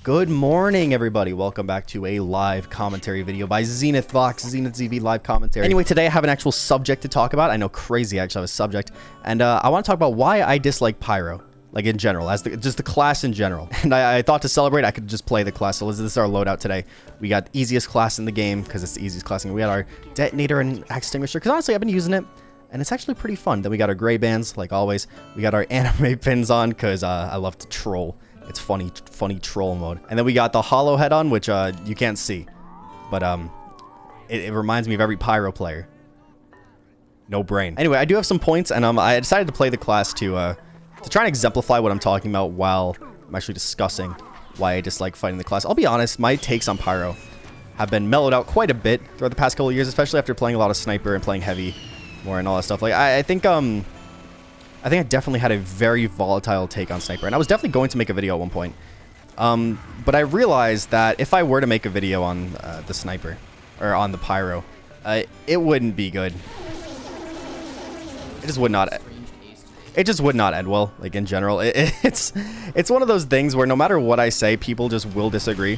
Good morning, everybody. Welcome back to a live commentary video by Zenith Vox, Zenith ZV live commentary. Anyway, today I have an actual subject to talk about. I know, crazy, I actually have a subject. And I want to talk about why I dislike Pyro, like in general, as just the class in general. And I thought to celebrate, I could just play the class. So this is our loadout today. We got easiest class in the game because it's the easiest class. And we got our detonator and extinguisher because honestly, I've been using it. And it's actually pretty fun. Then we got our gray bands, like always. We got our anime pins on because I love to troll. It's funny troll mode. And then we got the hollow head on, which you can't see. But it reminds me of every Pyro player. No brain. Anyway, I do have some points, and I decided to play the class to try and exemplify what I'm talking about while I'm actually discussing why I dislike fighting the class. I'll be honest, my takes on Pyro have been mellowed out quite a bit throughout the past couple of years, especially after playing a lot of sniper and playing heavy more and all that stuff. Like I think I definitely had a very volatile take on sniper, and I was definitely going to make a video at one point. But I realized that if I were to make a video on the sniper or on the Pyro, it wouldn't be good. It just would not. It just would not end well. Like in general, it's one of those things where no matter what I say, people just will disagree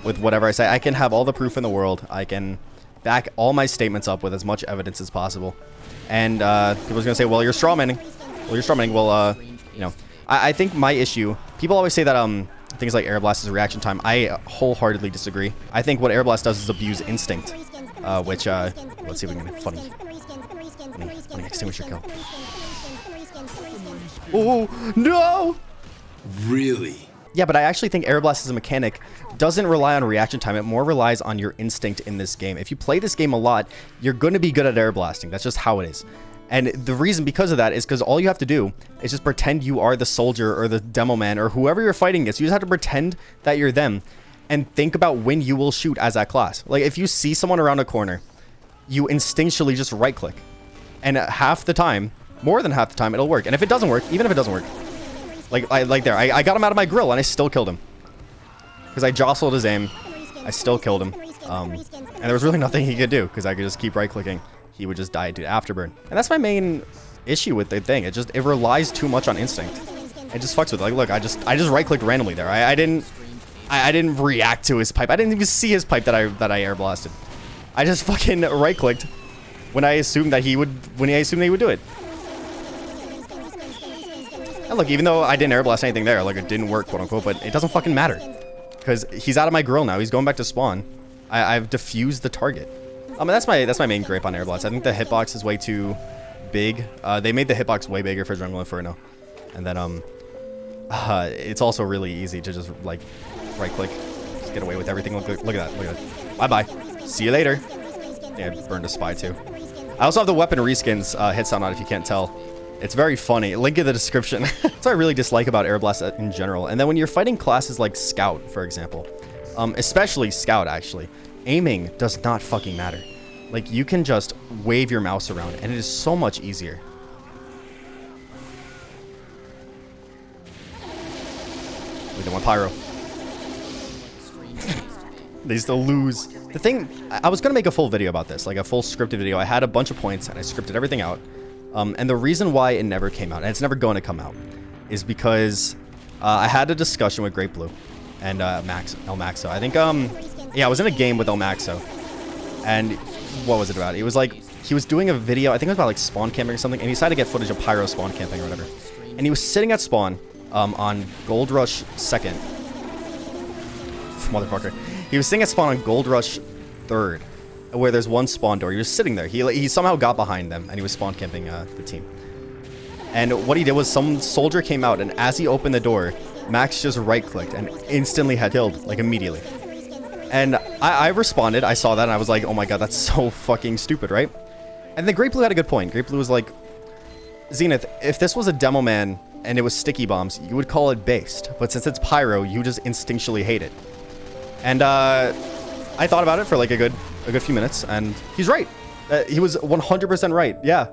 with whatever I say. I can have all the proof in the world. I can back all my statements up with as much evidence as possible. And people's gonna say, well, you're strawmanning. Well, you're strawmanning. Well, you know, I think my issue, people always say that things like airblast is reaction time. I wholeheartedly disagree. I think what airblast does is abuse instinct, which, let's see if we can get a funny extinguisher kill. Oh, no! Really? Yeah, but I actually think airblast as a mechanic doesn't rely on reaction time. It more relies on your instinct in this game. If you play this game a lot, you're going to be good at airblasting. That's just how it is. And the reason because of that is because all you have to do is just pretend you are the soldier or the demo man or whoever you're fighting against. You just have to pretend that you're them and think about when you will shoot as that class. Like if you see someone around a corner, you instinctually just right click. And half the time, more than half the time, it'll work. And if it doesn't work, even if it doesn't work, like there, I got him out of my grill and I still killed him. Because I jostled his aim, I still killed him. And there was really nothing he could do because I could just keep right clicking. He would just die to afterburn. And that's my main issue with the thing. It relies too much on instinct. It just fucks with it. Like, look, I just right clicked randomly there. I didn't react to his pipe. I didn't even see his pipe that I air blasted. I just fucking right clicked when I assumed that he would do it. And look, even though I didn't air blast anything there, like it didn't work, quote unquote, but it doesn't fucking matter. Because he's out of my grill now. He's going back to spawn. I've diffused the target. I mean, that's my main gripe on airblast. I think the hitbox is way too big. They made the hitbox way bigger for Jungle Inferno. And then it's also really easy to just like right click, just get away with everything. Look at that. Bye bye. See you later. Yeah, I burned a spy too. I also have the weapon reskins hitsound on if you can't tell. It's very funny. Link in the description. That's what I really dislike about airblast in general. And then when you're fighting classes like Scout, for example, especially Scout actually, aiming does not fucking matter. Like you can just wave your mouse around and it is so much easier. We don't want Pyro. They still lose. The thing, I was gonna make a full video about this, like a full scripted video. I had a bunch of points and I scripted everything out. And the reason why it never came out, and it's never going to come out, is because I had a discussion with Great Blue and El Maxo. I think, yeah, I was in a game with El Maxo. And what was it about? It was like, he was doing a video, I think it was about like spawn camping or something, and he decided to get footage of Pyro spawn camping or whatever. And he was sitting at spawn on Gold Rush 2nd. Motherfucker. He was sitting at spawn on Gold Rush 3rd. Where there's one spawn door. He was sitting there. He somehow got behind them and he was spawn camping the team. And what he did was some soldier came out, and as he opened the door, Max just right clicked and instantly had killed, like immediately. And I responded. I saw that and I was like, oh my god, that's so fucking stupid, right? And then Great Blue had a good point. Great Blue was like, Zenith, if this was a demo man and it was sticky bombs, you would call it based. But since it's Pyro, you just instinctually hate it. And I thought about it for like a good few minutes, and he's right. He was 100% right. Yeah,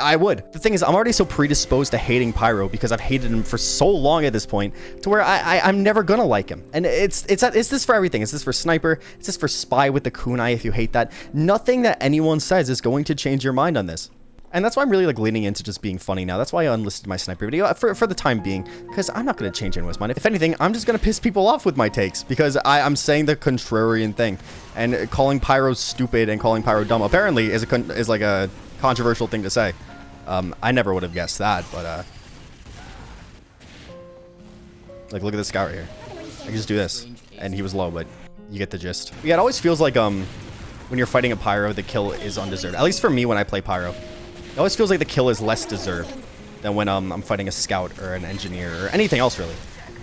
I would. The thing is, I'm already so predisposed to hating Pyro because I've hated him for so long at this point, to where I'm never gonna like him. And it's this for everything. It's this for sniper. It's this for spy with the kunai if you hate that. Nothing that anyone says is going to change your mind on this. And that's why I'm really like leaning into just being funny now. That's why I unlisted my sniper video for the time being, because I'm not going to change anyone's mind. If anything, I'm just going to piss people off with my takes because I'm saying the contrarian thing, and calling Pyro stupid and calling Pyro dumb apparently is like a controversial thing to say. I never would have guessed that, but like look at this guy right here. I can just do this, and he was low, but you get the gist. Yeah, it always feels like when you're fighting a Pyro, the kill is undeserved. At least for me when I play Pyro. It always feels like the kill is less deserved than when I'm fighting a scout or an engineer or anything else really.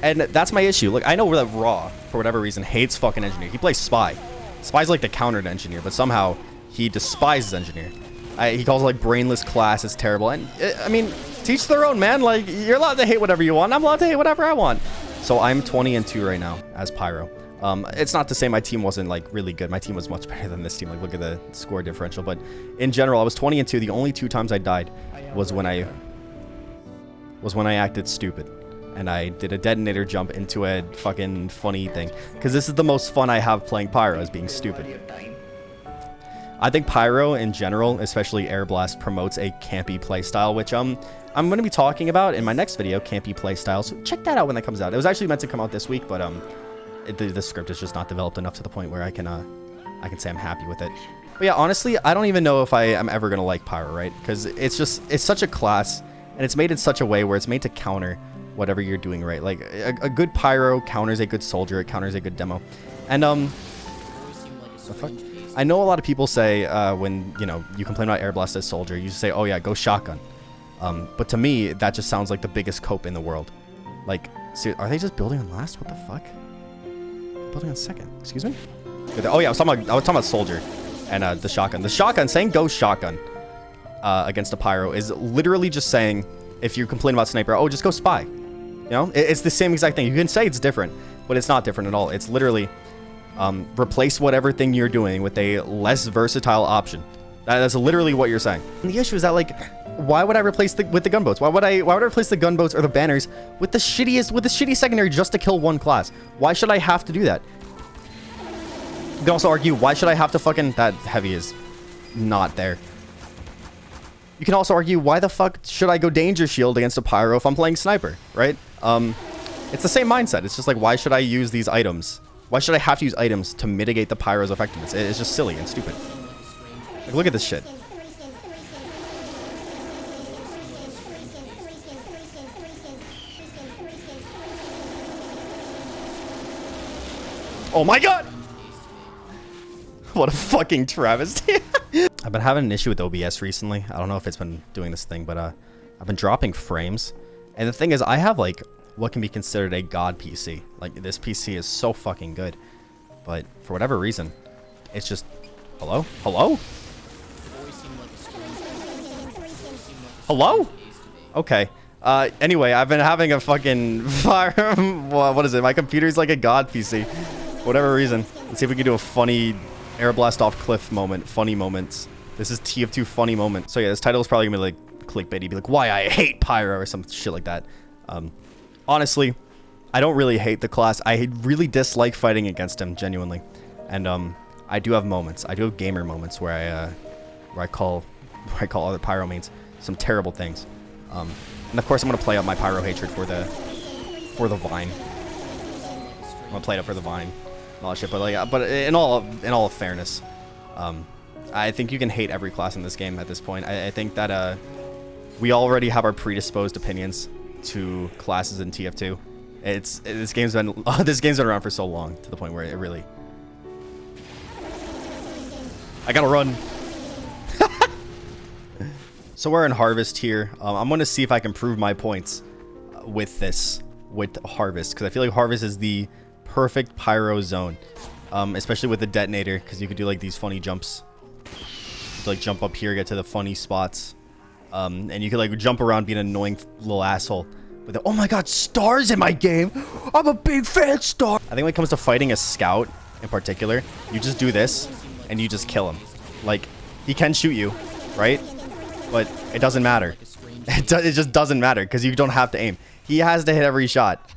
And that's my issue. Look, I know that Raw, for whatever reason, hates fucking engineer. He plays Spy. Spy's like the counter to engineer, but somehow he despises engineer. He calls it like brainless class. It's terrible. And I mean, teach their own, man. Like, you're allowed to hate whatever you want. I'm allowed to hate whatever I want. So I'm 20-2 right now as Pyro. It's not to say my team wasn't like really good. My team was much better than this team. Like, look at the score differential. But in general, I was 20-2. The only 2 times I died was when I acted stupid and I did a detonator jump into a fucking funny thing. Because this is the most fun I have playing Pyro, is being stupid. I think Pyro in general, especially airblast, promotes a campy playstyle, which I'm going to be talking about in my next video, campy playstyle. So check that out when that comes out. It was actually meant to come out this week, but the script is just not developed enough to the point where I can say I'm happy with it. But yeah, honestly, I don't even know if I am ever gonna like Pyro, right? Because it's such a class, and it's made in such a way where it's made to counter whatever you're doing, right? Like a good Pyro counters a good soldier, it counters a good demo, and the fuck? I know a lot of people say when you complain about airblast as soldier, you say, oh yeah, go shotgun. But to me, that just sounds like the biggest cope in the world. Like, are they just building on last? What the fuck? Building on second. Excuse me? Oh yeah, I was talking about soldier and the shotgun. The shotgun, saying go shotgun against a Pyro is literally just saying, if you complain about sniper, oh, just go spy. You know, it's the same exact thing. You can say it's different, but it's not different at all. It's literally replace whatever thing you're doing with a less versatile option. That's literally what you're saying. And the issue is that, like, why would I replace with the gunboats? Why would I replace the gunboats or the banners with the shitty secondary just to kill one class? Why should I have to do that? You can also argue, why should I have to fucking... That heavy is not there. You can also argue, why the fuck should I go danger shield against a Pyro if I'm playing sniper, right? It's the same mindset. It's just like, why should I use these items? Why should I have to use items to mitigate the Pyro's effectiveness? It's just silly and stupid. Like, look at this shit. Oh my god! What a fucking travesty. I've been having an issue with OBS recently. I don't know if it's been doing this thing, but I've been dropping frames. And the thing is, I have like what can be considered a god PC. Like, this PC is so fucking good. But for whatever reason, it's just... Hello? Hello? Hello? Okay. Anyway, I've been having a fucking fire... What is it? My computer's like a god PC. For whatever reason. Let's see if we can do a funny airblast off cliff moment. Funny moments. This is TF2 funny moment. So yeah, this title is probably gonna be like clickbaity. Be like, why I hate Pyro or some shit like that. Honestly, I don't really hate the class. I really dislike fighting against him, genuinely. And I do have moments. I do have gamer moments where I call other Pyro mains some terrible things. And of course, I'm gonna play up my Pyro hatred for the Vine. I'm gonna play it up for the Vine and all that shit. But like, but in all fairness, I think you can hate every class in this game at this point. I think that we already have our predisposed opinions to classes in TF2. This game's been around for so long, to the point where it really... I gotta run. So we're in Harvest here. I'm gonna see if I can prove my points with Harvest, because I feel like Harvest is the perfect Pyro zone, especially with the detonator, because you could do like these funny jumps. You like jump up here, get to the funny spots, and you could like jump around, be an annoying little asshole. With oh my god, stars in my game! I'm a big fan, star. I think when it comes to fighting a scout in particular, you just do this and you just kill him. Like, he can shoot you, right? But it doesn't matter. It just doesn't matter because you don't have to aim. He has to hit every shot.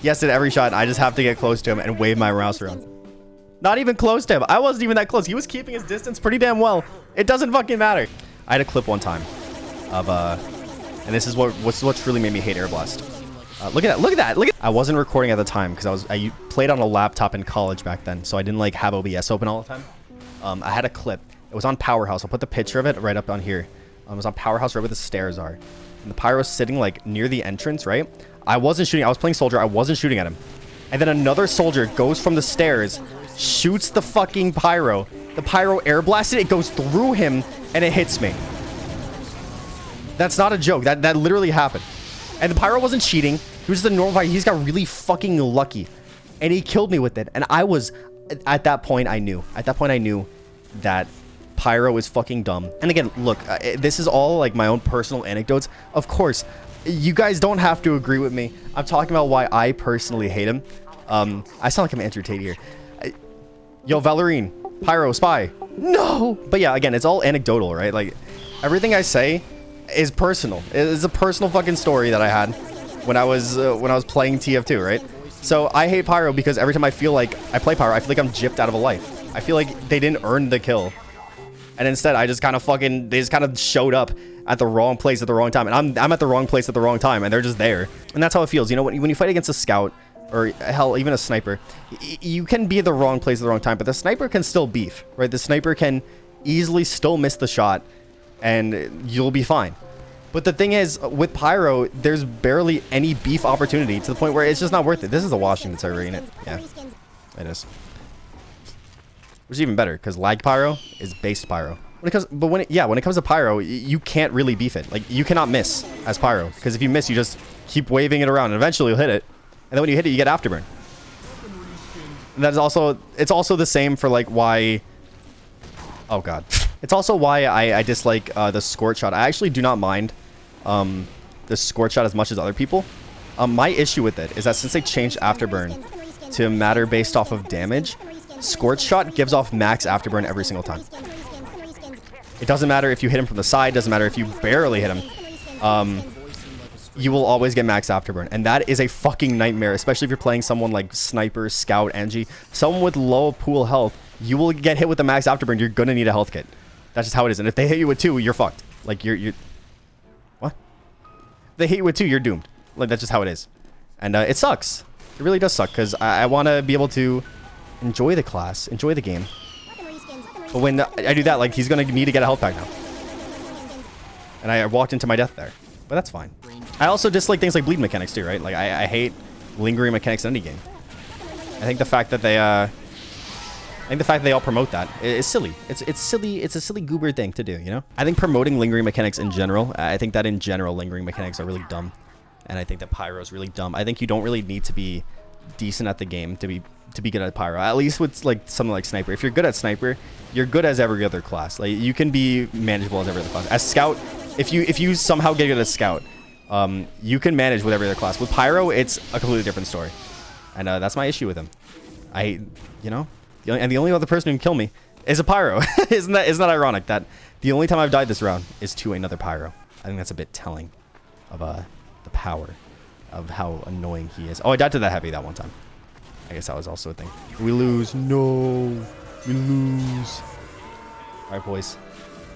He has to hit every shot. And I just have to get close to him and wave my mouse around. Not even close to him. I wasn't even that close. He was keeping his distance pretty damn well. It doesn't fucking matter. I had a clip one time of and this is what's really made me hate airblast. Look at that! Look at that! Look at. I wasn't recording at the time because I played on a laptop in college back then, so I didn't like have OBS open all the time. I had a clip. It was on Powerhouse. I'll put the picture of it right up on here. It was on Powerhouse, right where the stairs are. And the pyro's sitting like near the entrance, right? I wasn't shooting. I was playing soldier. I wasn't shooting at him. And then another soldier goes from the stairs, shoots the fucking pyro. The pyro air blasted. It goes through him and it hits me. That's not a joke. That literally happened. And the pyro wasn't cheating. He was just a normal pyro. He just got really fucking lucky. And he killed me with it. And I was, at that point, I knew. At that point, I knew that pyro is fucking dumb. And again, look, this is all like my own personal anecdotes. Of course, you guys don't have to agree with me. I'm talking about why I personally hate him. I sound like I'm Andrew Tate here. Yo, Valorine, pyro, spy. No! But yeah, again, it's all anecdotal, right? Like, everything I say is personal. It's a personal fucking story that I had when I was playing TF2, right? So I hate pyro because every time I feel like I play pyro, I feel like I'm gypped out of a life. I feel like they didn't earn the kill. And instead, I just kind of they just kind of showed up at the wrong place at the wrong time. And I'm at the wrong place at the wrong time, and they're just there. And that's how it feels. You know, when you fight against a scout, or hell, even a sniper, you can be at the wrong place at the wrong time, but the sniper can still beef, right? The sniper can easily still miss the shot, and you'll be fine. But the thing is, with pyro, there's barely any beef opportunity to the point where it's just not worth it. This is the Washington server, ain't it? Yeah, it is. Which is even better, because lag pyro is based pyro. When it comes to pyro, you can't really beef it. Like, you cannot miss as pyro, because if you miss, you just keep waving it around, and eventually you'll hit it. And then when you hit it, you get afterburn. And that's also, it's also the same for like why, oh god. It's also why I dislike the scorch shot. I actually do not mind the scorch shot as much as other people. My issue with it is that since they changed afterburn to matter based off of damage, scorch shot gives off max afterburn every single time. It doesn't matter if you hit him from the side, doesn't matter if you barely hit him. You will always get max afterburn, and that is a fucking nightmare, especially if you're playing someone like Sniper, Scout, Engie, someone with low pool health. You will get hit with the max afterburn. You're gonna need a health kit. That's just how it is. And if they hit you with 2, you're fucked. Like, you're what? If they hit you with 2, you're doomed. Like, that's just how it is. And it sucks. It really does suck, because I want to be able to enjoy the class, enjoy the game. But when I do that, like, he's gonna need to get a health pack now. And I walked into my death there. But that's fine. I also dislike things like bleed mechanics too, right? Like, I hate lingering mechanics in any game. I think the fact that they all promote that is silly. It's silly. It's a silly goober thing to do, you know? I think promoting lingering mechanics in general, I think that in general lingering mechanics are really dumb. And I think that pyro is really dumb. I think you don't really need to be decent at the game to be good at pyro. At least with like something like sniper. If you're good at sniper, you're good as every other class. Like, you can be manageable as every other class. As scout, if you somehow get good at scout, you can manage with every other class. With pyro, it's a completely different story. And that's my issue with him. You know, and the only other person who can kill me is a pyro. Isn't that ironic that the only time I've died this round is to another pyro? I think that's a bit telling of the power of how annoying he is. Oh, I died to that heavy that one time. I guess that was also a thing. We lose. No, we lose. All right, boys.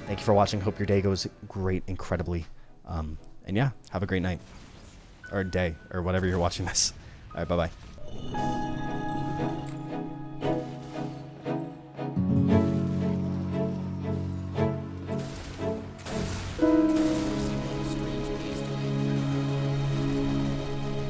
Thank you for watching. Hope your day goes great, incredibly. And yeah, have a great night or day or whatever you're watching this. All right, bye-bye.